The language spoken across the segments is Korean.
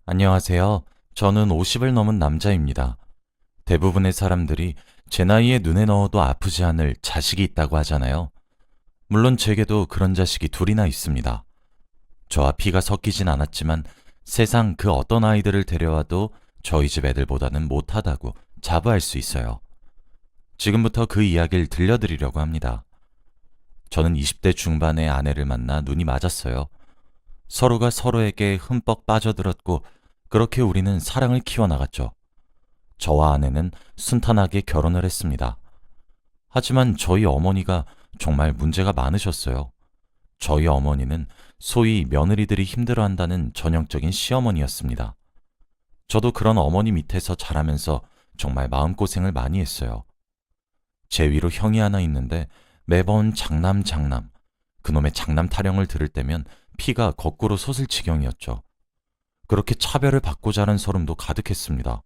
안녕하세요. 저는 50을 넘은 남자입니다. 대부분의 사람들이 제 나이에 눈에 넣어도 아프지 않을 자식이 있다고 하잖아요. 물론 제게도 그런 자식이 둘이나 있습니다. 저와 피가 섞이진 않았지만 세상 그 어떤 아이들을 데려와도 저희 집 애들보다는 못하다고 자부할 수 있어요. 지금부터 그 이야기를 들려드리려고 합니다. 저는 20대 중반의 아내를 만나 눈이 맞았어요. 서로가 서로에게 흠뻑 빠져들었고 그렇게 우리는 사랑을 키워나갔죠. 저와 아내는 순탄하게 결혼을 했습니다. 하지만 저희 어머니가 정말 문제가 많으셨어요. 저희 어머니는 소위 며느리들이 힘들어한다는 전형적인 시어머니였습니다. 저도 그런 어머니 밑에서 자라면서 정말 마음고생을 많이 했어요. 제 위로 형이 하나 있는데 매번 장남 장남, 그놈의 장남 타령을 들을 때면 피가 거꾸로 솟을 지경이었죠. 그렇게 차별을 받고 자란 서름도 가득했습니다.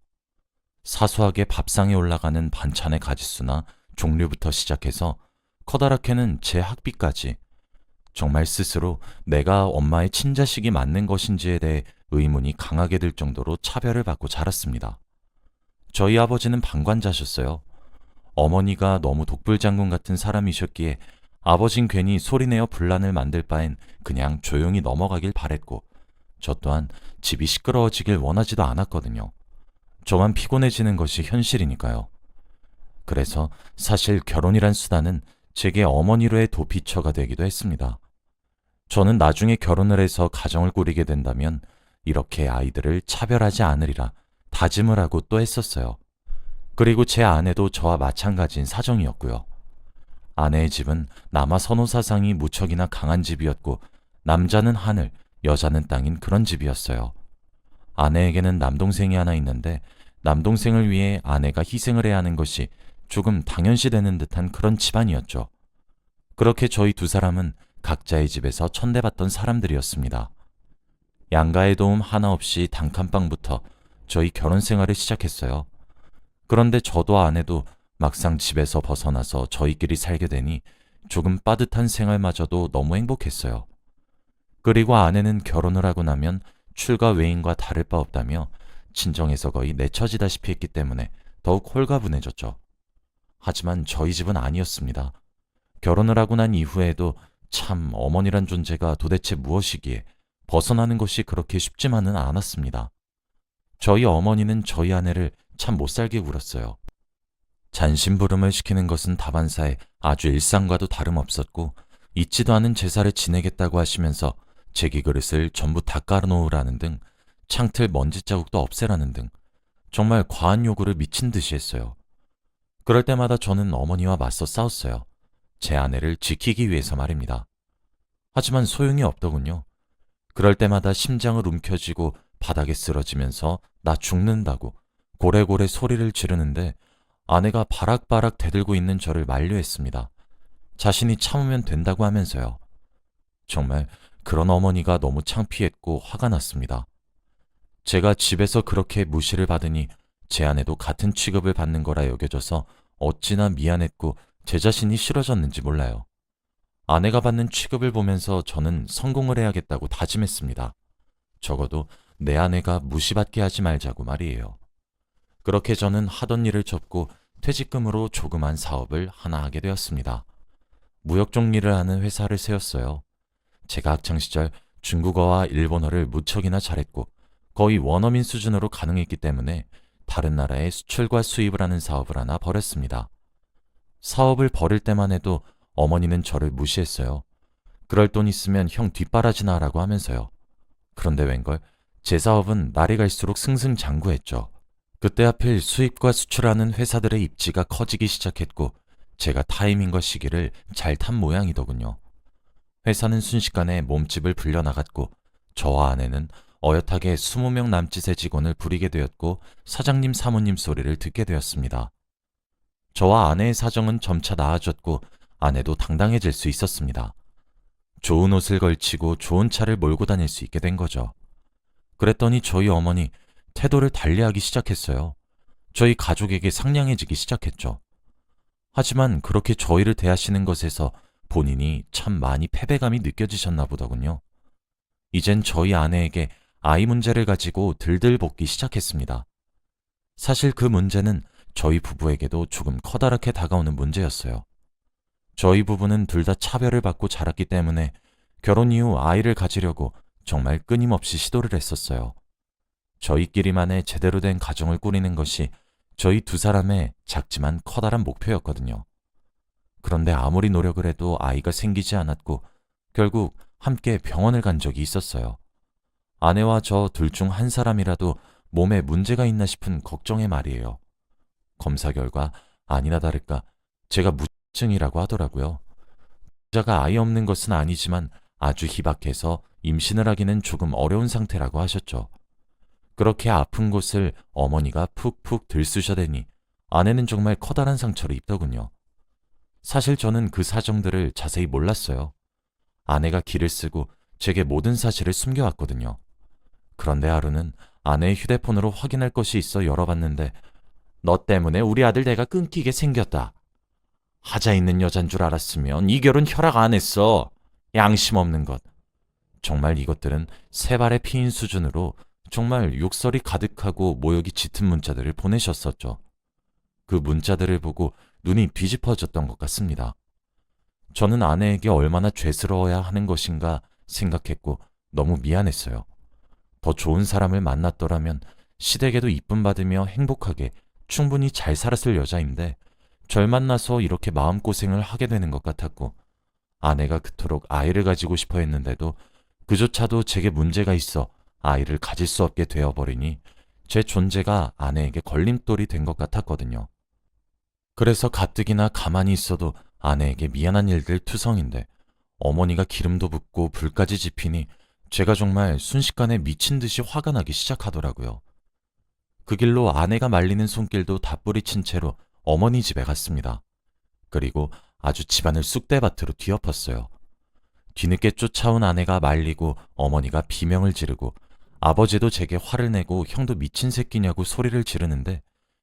사소하게 밥상에 올라가는 반찬의 가짓수나 종류부터 시작해서 커다랗게는 제 학비까지 정말 스스로 내가 엄마의 친자식이 맞는 것인지에 대해 의문이 강하게 들 정도로 차별을 받고 자랐습니다. 저희 아버지는 방관자셨어요. 어머니가 너무 독불장군 같은 사람이셨기에 아버진 괜히 소리내어 분란을 만들 바엔 그냥 조용히 넘어가길 바랬고 저 또한 집이 시끄러워지길 원하지도 않았거든요. 저만 피곤해지는 것이 현실이니까요. 그래서 사실 결혼이란 수단은 제게 어머니로의 도피처가 되기도 했습니다. 저는 나중에 결혼을 해서 가정을 꾸리게 된다면 이렇게 아이들을 차별하지 않으리라 다짐을 하고 또 했었어요. 그리고 제 아내도 저와 마찬가지인 사정이었고요. 아내의 집은 남아 선호 사상이 무척이나 강한 집이었고 남자는 하늘, 여자는 땅인 그런 집이었어요. 아내에게는 남동생이 하나 있는데 남동생을 위해 아내가 희생을 해야 하는 것이 조금 당연시되는 듯한 그런 집안이었죠. 그렇게 저희 두 사람은 각자의 집에서 천대받던 사람들이었습니다. 양가의 도움 하나 없이 단칸방부터 저희 결혼 생활을 시작했어요. 그런데 저도 아내도 막상 집에서 벗어나서 저희끼리 살게 되니 조금 빠듯한 생활마저도 너무 행복했어요. 그리고 아내는 결혼을 하고 나면 출가 외인과 다를 바 없다며 친정에서 거의 내처지다시피 했기 때문에 더욱 홀가분해졌죠. 하지만 저희 집은 아니었습니다. 결혼을 하고 난 이후에도 참 어머니란 존재가 도대체 무엇이기에 벗어나는 것이 그렇게 쉽지만은 않았습니다. 저희 어머니는 저희 아내를 참 못살게 굴었어요. 잔심부름을 시키는 것은 다반사에 아주 일상과도 다름없었고 잊지도 않은 제사를 지내겠다고 하시면서 제기 그릇을 전부 다 깔아놓으라는 등 창틀 먼지 자국도 없애라는 등 정말 과한 요구를 미친 듯이 했어요. 그럴 때마다 저는 어머니와 맞서 싸웠어요. 제 아내를 지키기 위해서 말입니다. 하지만 소용이 없더군요. 그럴 때마다 심장을 움켜쥐고 바닥에 쓰러지면서 나 죽는다고 고래고래 소리를 지르는데 아내가 바락바락 대들고 있는 저를 만류했습니다. 자신이 참으면 된다고 하면서요. 정말 그런 어머니가 너무 창피했고 화가 났습니다. 제가 집에서 그렇게 무시를 받으니 제 아내도 같은 취급을 받는 거라 여겨져서 어찌나 미안했고 제 자신이 싫어졌는지 몰라요. 아내가 받는 취급을 보면서 저는 성공을 해야겠다고 다짐했습니다. 적어도 내 아내가 무시받게 하지 말자고 말이에요. 그렇게 저는 하던 일을 접고 퇴직금으로 조그만 사업을 하나 하게 되었습니다. 무역종 일을 하는 회사를 세웠어요. 제가 학창시절 중국어와 일본어를 무척이나 잘했고 거의 원어민 수준으로 가능했기 때문에 다른 나라에 수출과 수입을 하는 사업을 하나 벌였습니다. 사업을 벌일 때만 해도 어머니는 저를 무시했어요. 그럴 돈 있으면 형 뒷바라지나 하라고 하면서요. 그런데 웬걸 제 사업은 날이 갈수록 승승장구했죠. 그때 하필 수입과 수출하는 회사들의 입지가 커지기 시작했고 제가 타이밍과 시기를 잘 탄 모양이더군요. 회사는 순식간에 몸집을 불려나갔고 저와 아내는 어엿하게 20명 남짓의 직원을 부리게 되었고 사장님 사모님 소리를 듣게 되었습니다. 저와 아내의 사정은 점차 나아졌고 아내도 당당해질 수 있었습니다. 좋은 옷을 걸치고 좋은 차를 몰고 다닐 수 있게 된 거죠. 그랬더니 저희 어머니 태도를 달리하기 시작했어요. 저희 가족에게 상냥해지기 시작했죠. 하지만 그렇게 저희를 대하시는 것에서 본인이 참 많이 패배감이 느껴지셨나 보더군요. 이젠 저희 아내에게 아이 문제를 가지고 들들 볶기 시작했습니다. 사실 그 문제는 저희 부부에게도 조금 커다랗게 다가오는 문제였어요. 저희 부부는 둘 다 차별을 받고 자랐기 때문에 결혼 이후 아이를 가지려고 정말 끊임없이 시도를 했었어요. 저희끼리만의 제대로 된 가정을 꾸리는 것이 저희 두 사람의 작지만 커다란 목표였거든요. 그런데 아무리 노력을 해도 아이가 생기지 않았고 결국 함께 병원을 간 적이 있었어요. 아내와 저 둘 중 한 사람이라도 몸에 문제가 있나 싶은 걱정의 말이에요. 검사 결과 아니나 다를까 제가 무증이라고 하더라고요. 자가 아이 없는 것은 아니지만 아주 희박해서 임신을 하기는 조금 어려운 상태라고 하셨죠. 그렇게 아픈 곳을 어머니가 푹푹 들쑤셔대니 아내는 정말 커다란 상처를 입더군요. 사실 저는 그 사정들을 자세히 몰랐어요. 아내가 기를 쓰고 제게 모든 사실을 숨겨왔거든요. 그런데 하루는 아내의 휴대폰으로 확인할 것이 있어 열어봤는데 너 때문에 우리 아들 내가 끊기게 생겼다. 하자 있는 여잔 줄 알았으면 이 결혼 허락 안 했어. 양심 없는 것. 정말 이것들은 세 발의 피인 수준으로 정말 욕설이 가득하고 모욕이 짙은 문자들을 보내셨었죠. 그 문자들을 보고 눈이 뒤집어졌던 것 같습니다. 저는 아내에게 얼마나 죄스러워야 하는 것인가 생각했고 너무 미안했어요. 더 좋은 사람을 만났더라면 시댁에도 이쁨 받으며 행복하게 충분히 잘 살았을 여자인데 절 만나서 이렇게 마음고생을 하게 되는 것 같았고 아내가 그토록 아이를 가지고 싶어 했는데도 그조차도 제게 문제가 있어 아이를 가질 수 없게 되어버리니 제 존재가 아내에게 걸림돌이 된 것 같았거든요. 그래서 가뜩이나 가만히 있어도 아내에게 미안한 일들 투성인데 어머니가 기름도 붓고 불까지 지피니 제가 정말 순식간에 미친 듯이 화가 나기 시작하더라고요. 그 길로 아내가 말리는 손길도 다 뿌리친 채로 어머니 집에 갔습니다. 그리고 아주 집안을 쑥대밭으로 뒤엎었어요. 뒤늦게 쫓아온 아내가 말리고 어머니가 비명을 지르고 아버지도 제게 화를 내고 형도 미친 새끼냐고 소리를 지르는데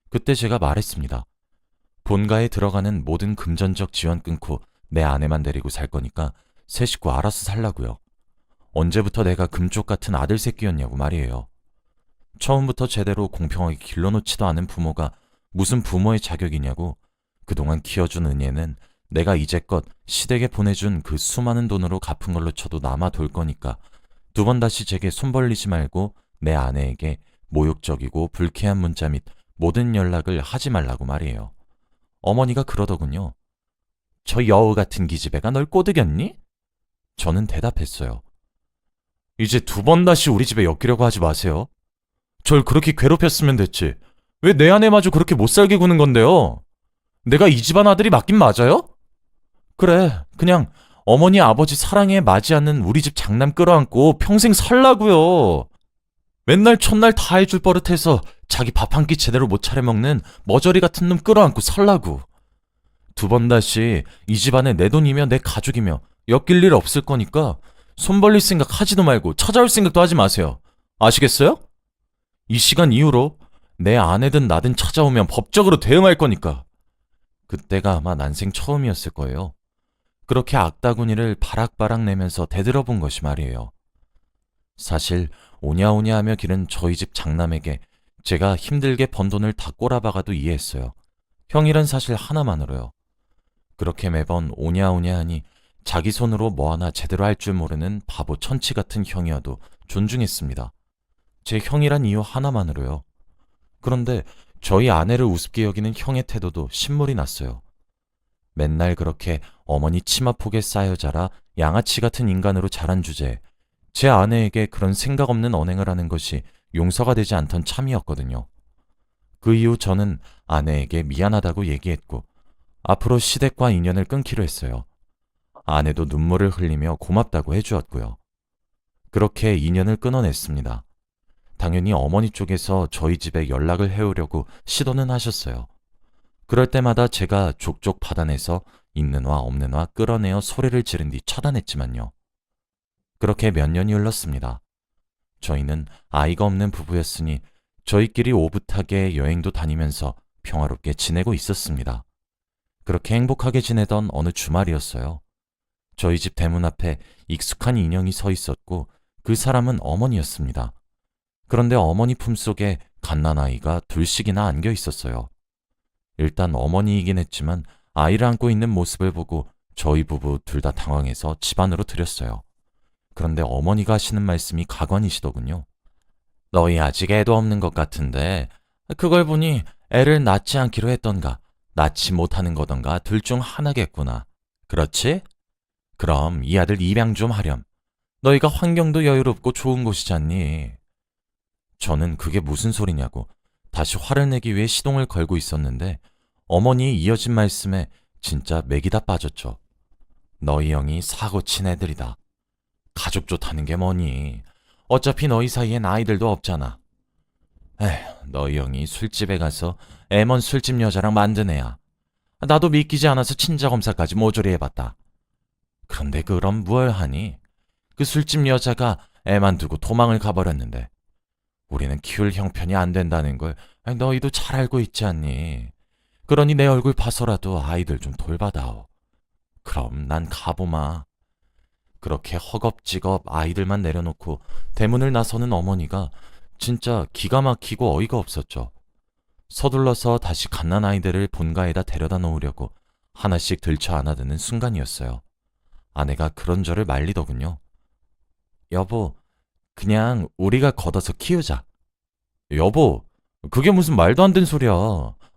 그때 제가 말했습니다. 본가에 들어가는 모든 금전적 지원 끊고 내 아내만 데리고 살 거니까 새 식구 알아서 살라고요. 언제부터 내가 금쪽 같은 아들 새끼였냐고 말이에요. 처음부터 제대로 공평하게 길러놓지도 않은 부모가 무슨 부모의 자격이냐고 그동안 키워준 은혜는 내가 이제껏 시댁에 보내준 그 수많은 돈으로 갚은 걸로 쳐도 남아돌 거니까 두 번 다시 제게 손 벌리지 말고 내 아내에게 모욕적이고 불쾌한 문자 및 모든 연락을 하지 말라고 말이에요. 어머니가 그러더군요. 저 여우 같은 기집애가 널 꼬드겼니? 저는 대답했어요. 이제 두 번 다시 우리 집에 엮이려고 하지 마세요. 절 그렇게 괴롭혔으면 됐지. 왜 내 아내마저 그렇게 못살게 구는 건데요? 내가 이 집안 아들이 맞긴 맞아요? 그래, 그냥 어머니 아버지 사랑에 맞지 않는 우리 집 장남 끌어안고 평생 살라고요. 맨날 첫날 다 해줄 버릇해서 자기 밥 한 끼 제대로 못 차려 먹는 머저리 같은 놈 끌어안고 살라고. 두 번 다시 이 집안에 내 돈이며 내 가족이며 엮일 일 없을 거니까 손 벌릴 생각 하지도 말고 찾아올 생각도 하지 마세요. 아시겠어요? 이 시간 이후로 내 아내든 나든 찾아오면 법적으로 대응할 거니까. 그때가 아마 난생 처음이었을 거예요. 그렇게 악다구니를 바락바락 내면서 대들어본 것이 말이에요. 사실 오냐오냐 하며 기른 저희 집 장남에게 제가 힘들게 번 돈을 다 꼬라박아도 이해했어요. 형이란 사실 하나만으로요. 그렇게 매번 오냐오냐 하니 자기 손으로 뭐 하나 제대로 할 줄 모르는 바보 천치 같은 형이어도 존중했습니다. 제 형이란 이유 하나만으로요. 그런데 저희 아내를 우습게 여기는 형의 태도도 신물이 났어요. 맨날 그렇게 어머니 치마폭에 쌓여 자라 양아치 같은 인간으로 자란 주제에 제 아내에게 그런 생각 없는 언행을 하는 것이 용서가 되지 않던 참이었거든요. 그 이후 저는 아내에게 미안하다고 얘기했고 앞으로 시댁과 인연을 끊기로 했어요. 아내도 눈물을 흘리며 고맙다고 해주었고요. 그렇게 인연을 끊어냈습니다. 당연히 어머니 쪽에서 저희 집에 연락을 해오려고 시도는 하셨어요. 그럴 때마다 제가 족족 받아내서 있는 와 없는 와 끌어내어 소리를 지른 뒤 차단했지만요. 그렇게 몇 년이 흘렀습니다. 저희는 아이가 없는 부부였으니 저희끼리 오붓하게 여행도 다니면서 평화롭게 지내고 있었습니다. 그렇게 행복하게 지내던 어느 주말이었어요. 저희 집 대문 앞에 익숙한 인형이 서 있었고 그 사람은 어머니였습니다. 그런데 어머니 품속에 갓난아이가 둘씩이나 안겨 있었어요. 일단 어머니이긴 했지만 아이를 안고 있는 모습을 보고 저희 부부 둘 다 당황해서 집 안으로 들였어요. 그런데 어머니가 하시는 말씀이 가관이시더군요. 너희 아직 애도 없는 것 같은데 그걸 보니 애를 낳지 않기로 했던가 낳지 못하는 거던가 둘 중 하나겠구나. 그렇지? 그럼 이 아들 입양 좀 하렴. 너희가 환경도 여유롭고 좋은 곳이잖니. 저는 그게 무슨 소리냐고 다시 화를 내기 위해 시동을 걸고 있었는데 어머니의 이어진 말씀에 진짜 맥이 다 빠졌죠. 너희 형이 사고 친 애들이다. 가족 좋다는 게 뭐니? 어차피 너희 사이엔 아이들도 없잖아. 에휴, 너희 형이 술집에 가서 애먼 술집 여자랑 만든 애야. 나도 믿기지 않아서 친자검사까지 모조리 해봤다. 그런데 그럼 뭘 하니? 그 술집 여자가 애만 두고 도망을 가버렸는데 우리는 키울 형편이 안 된다는 걸 너희도 잘 알고 있지 않니? 그러니 내 얼굴 봐서라도 아이들 좀 돌봐다오. 그럼 난 가보마. 그렇게 허겁지겁 아이들만 내려놓고 대문을 나서는 어머니가 진짜 기가 막히고 어이가 없었죠. 서둘러서 다시 갓난아이들을 본가에다 데려다 놓으려고 하나씩 들쳐 안아드는 순간이었어요. 아내가 그런 저를 말리더군요. 여보, 그냥 우리가 걷어서 키우자. 여보, 그게 무슨 말도 안 되는 소리야.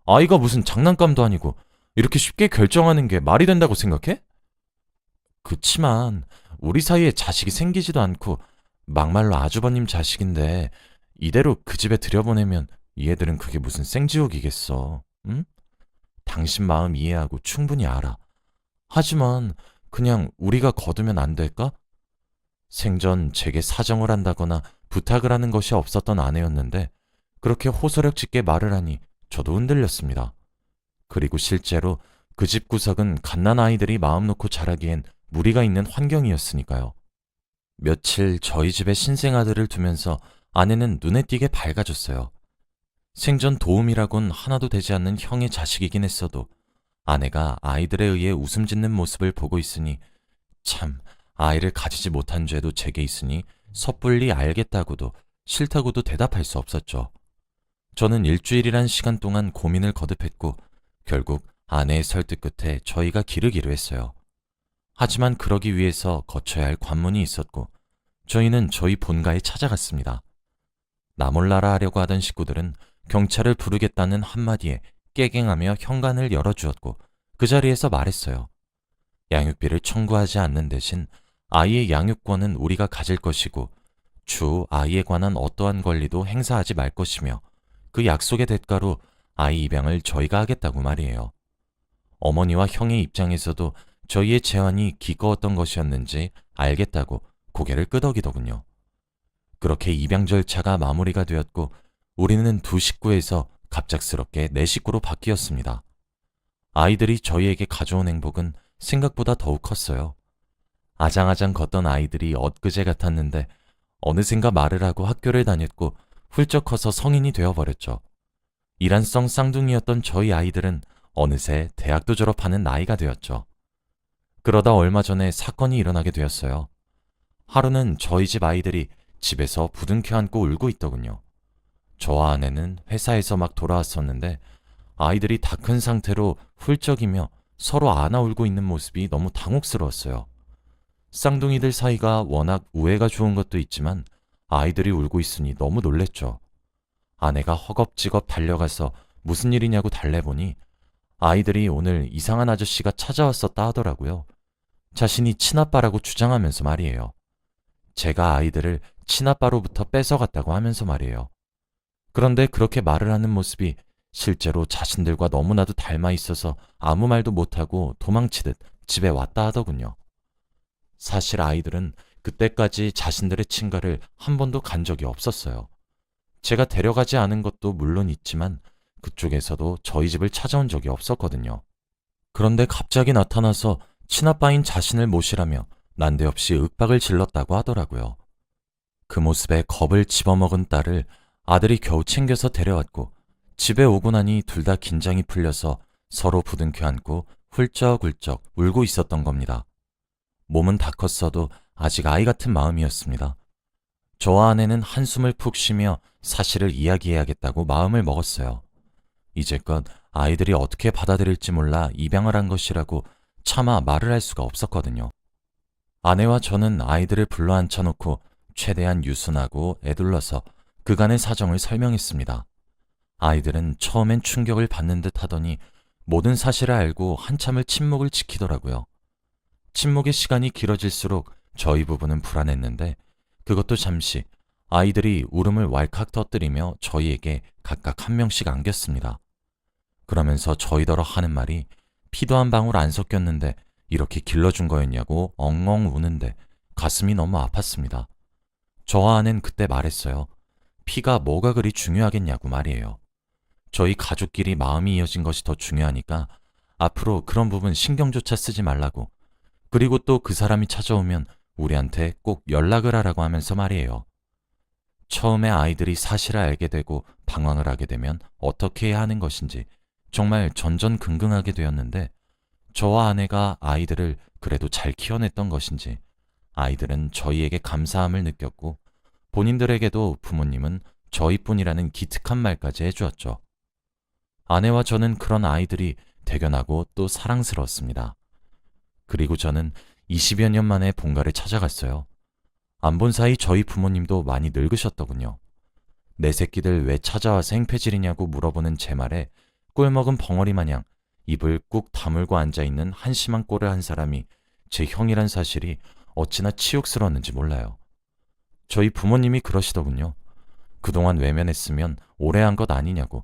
아이가 무슨 장난감도 아니고 이렇게 쉽게 결정하는 게 말이 된다고 생각해? 그치만 우리 사이에 자식이 생기지도 않고 막말로 아주버님 자식인데 이대로 그 집에 들여보내면 얘들은 그게 무슨 생지옥이겠어. 응? 당신 마음 이해하고 충분히 알아. 하지만 그냥 우리가 거두면 안 될까? 생전 제게 사정을 한다거나 부탁을 하는 것이 없었던 아내였는데 그렇게 호소력짓게 말을 하니 저도 흔들렸습니다. 그리고 실제로 그 집 구석은 갓난아이들이 마음 놓고 자라기엔 무리가 있는 환경이었으니까요. 며칠 저희 집에 신생아들을 두면서 아내는 눈에 띄게 밝아졌어요. 생전 도움이라곤 하나도 되지 않는 형의 자식이긴 했어도 아내가 아이들에 의해 웃음 짓는 모습을 보고 있으니 참 아이를 가지지 못한 죄도 제게 있으니 섣불리 알겠다고도 싫다고도 대답할 수 없었죠. 저는 일주일이란 시간 동안 고민을 거듭했고 결국 아내의 설득 끝에 저희가 기르기로 했어요. 하지만 그러기 위해서 거쳐야 할 관문이 있었고 저희는 저희 본가에 찾아갔습니다. 나 몰라라 하려고 하던 식구들은 경찰을 부르겠다는 한마디에 깨갱하며 현관을 열어주었고 그 자리에서 말했어요. 양육비를 청구하지 않는 대신 아이의 양육권은 우리가 가질 것이고 추후 아이에 관한 어떠한 권리도 행사하지 말 것이며 그 약속의 대가로 아이 입양을 저희가 하겠다고 말이에요. 어머니와 형의 입장에서도 저희의 제안이 기꺼웠던 것이었는지 알겠다고 고개를 끄덕이더군요. 그렇게 입양 절차가 마무리가 되었고 우리는 두 식구에서 갑작스럽게 네 식구로 바뀌었습니다. 아이들이 저희에게 가져온 행복은 생각보다 더욱 컸어요. 아장아장 걷던 아이들이 엊그제 같았는데 어느샌가 말을 하고 학교를 다녔고 훌쩍 커서 성인이 되어버렸죠. 이란성 쌍둥이였던 저희 아이들은 어느새 대학도 졸업하는 나이가 되었죠. 그러다 얼마 전에 사건이 일어나게 되었어요. 하루는 저희 집 아이들이 집에서 부둥켜 안고 울고 있더군요. 저와 아내는 회사에서 막 돌아왔었는데 아이들이 다 큰 상태로 훌쩍이며 서로 안아 울고 있는 모습이 너무 당혹스러웠어요. 쌍둥이들 사이가 워낙 우애가 좋은 것도 있지만 아이들이 울고 있으니 너무 놀랬죠. 아내가 허겁지겁 달려가서 무슨 일이냐고 달래보니 아이들이 오늘 이상한 아저씨가 찾아왔었다 하더라고요. 자신이 친아빠라고 주장하면서 말이에요. 제가 아이들을 친아빠로부터 뺏어갔다고 하면서 말이에요. 그런데 그렇게 말을 하는 모습이 실제로 자신들과 너무나도 닮아 있어서 아무 말도 못하고 도망치듯 집에 왔다 하더군요. 사실 아이들은 그때까지 자신들의 친가를 한 번도 간 적이 없었어요. 제가 데려가지 않은 것도 물론 있지만 그쪽에서도 저희 집을 찾아온 적이 없었거든요. 그런데 갑자기 나타나서 친아빠인 자신을 모시라며 난데없이 윽박을 질렀다고 하더라고요. 그 모습에 겁을 집어먹은 딸을 아들이 겨우 챙겨서 데려왔고 집에 오고 나니 둘 다 긴장이 풀려서 서로 부둥켜 안고 훌쩍훌쩍 울고 있었던 겁니다. 몸은 다 컸어도 아직 아이 같은 마음이었습니다. 저와 아내는 한숨을 푹 쉬며 사실을 이야기해야겠다고 마음을 먹었어요. 이제껏 아이들이 어떻게 받아들일지 몰라 입양을 한 것이라고 차마 말을 할 수가 없었거든요. 아내와 저는 아이들을 불러 앉혀놓고 최대한 유순하고 애둘러서 그간의 사정을 설명했습니다. 아이들은 처음엔 충격을 받는 듯 하더니 모든 사실을 알고 한참을 침묵을 지키더라고요. 침묵의 시간이 길어질수록 저희 부부는 불안했는데 그것도 잠시 아이들이 울음을 왈칵 터뜨리며 저희에게 각각 한 명씩 안겼습니다. 그러면서 저희더러 하는 말이 피도 한 방울 안 섞였는데 이렇게 길러준 거였냐고 엉엉 우는데 가슴이 너무 아팠습니다. 저와 아내는 그때 말했어요. 피가 뭐가 그리 중요하겠냐고 말이에요. 저희 가족끼리 마음이 이어진 것이 더 중요하니까 앞으로 그런 부분 신경조차 쓰지 말라고. 그리고 또 그 사람이 찾아오면 우리한테 꼭 연락을 하라고 하면서 말이에요. 처음에 아이들이 사실을 알게 되고 방황을 하게 되면 어떻게 해야 하는 것인지 정말 전전긍긍하게 되었는데 저와 아내가 아이들을 그래도 잘 키워냈던 것인지 아이들은 저희에게 감사함을 느꼈고 본인들에게도 부모님은 저희뿐이라는 기특한 말까지 해주었죠. 아내와 저는 그런 아이들이 대견하고 또 사랑스러웠습니다. 그리고 저는 20여 년 만에 본가를 찾아갔어요. 안 본 사이 저희 부모님도 많이 늙으셨더군요. 내 새끼들 왜 찾아와서 행패질이냐고 물어보는 제 말에 꿀먹은 벙어리 마냥 입을 꾹 다물고 앉아있는 한심한 꼴을 한 사람이 제 형이란 사실이 어찌나 치욕스러웠는지 몰라요. 저희 부모님이 그러시더군요. 그동안 외면했으면 오래 한 것 아니냐고.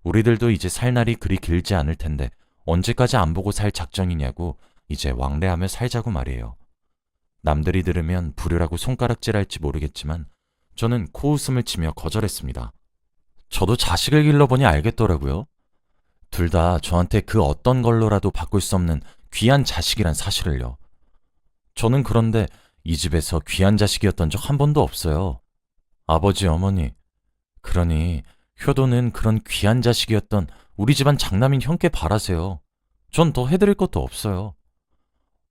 우리들도 이제 살 날이 그리 길지 않을 텐데 언제까지 안 보고 살 작정이냐고 이제 왕래하며 살자고 말이에요. 남들이 들으면 불효라고 손가락질할지 모르겠지만 저는 코웃음을 치며 거절했습니다. 저도 자식을 길러보니 알겠더라고요. 둘 다 저한테 그 어떤 걸로라도 바꿀 수 없는 귀한 자식이란 사실을요. 저는 그런데 이 집에서 귀한 자식이었던 적 한 번도 없어요. 아버지, 어머니. 그러니 효도는 그런 귀한 자식이었던 우리 집안 장남인 형께 바라세요. 전 더 해드릴 것도 없어요.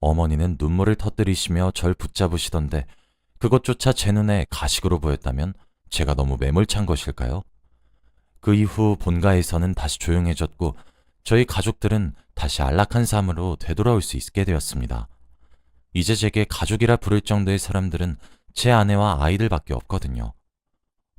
어머니는 눈물을 터뜨리시며 절 붙잡으시던데 그것조차 제 눈에 가식으로 보였다면 제가 너무 매몰찬 것일까요? 그 이후 본가에서는 다시 조용해졌고 저희 가족들은 다시 안락한 삶으로 되돌아올 수 있게 되었습니다. 이제 제게 가족이라 부를 정도의 사람들은 제 아내와 아이들밖에 없거든요.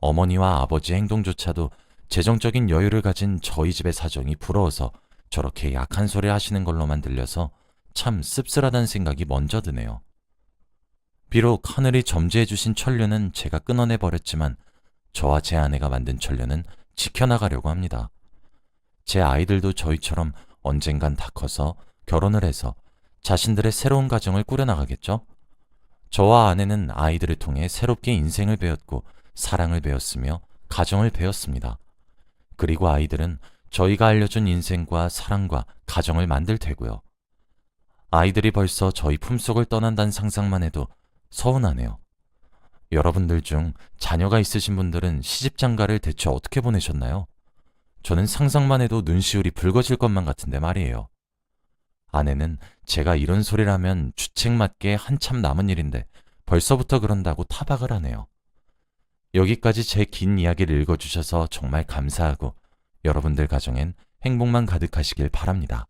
어머니와 아버지의 행동조차도 재정적인 여유를 가진 저희 집의 사정이 부러워서 저렇게 약한 소리 하시는 걸로만 들려서 참 씁쓸하다는 생각이 먼저 드네요. 비록 하늘이 점지해 주신 천류는 제가 끊어내 버렸지만 저와 제 아내가 만든 천류는 지켜나가려고 합니다. 제 아이들도 저희처럼 언젠간 다 커서 결혼을 해서 자신들의 새로운 가정을 꾸려나가겠죠? 저와 아내는 아이들을 통해 새롭게 인생을 배웠고 사랑을 배웠으며 가정을 배웠습니다. 그리고 아이들은 저희가 알려준 인생과 사랑과 가정을 만들 테고요. 아이들이 벌써 저희 품속을 떠난다는 상상만 해도 서운하네요. 여러분들 중 자녀가 있으신 분들은 시집장가를 대체 어떻게 보내셨나요? 저는 상상만 해도 눈시울이 붉어질 것만 같은데 말이에요. 아내는 제가 이런 소리를 하면 주책맞게 한참 남은 일인데 벌써부터 그런다고 타박을 하네요. 여기까지 제 긴 이야기를 읽어주셔서 정말 감사하고 여러분들 가정엔 행복만 가득하시길 바랍니다.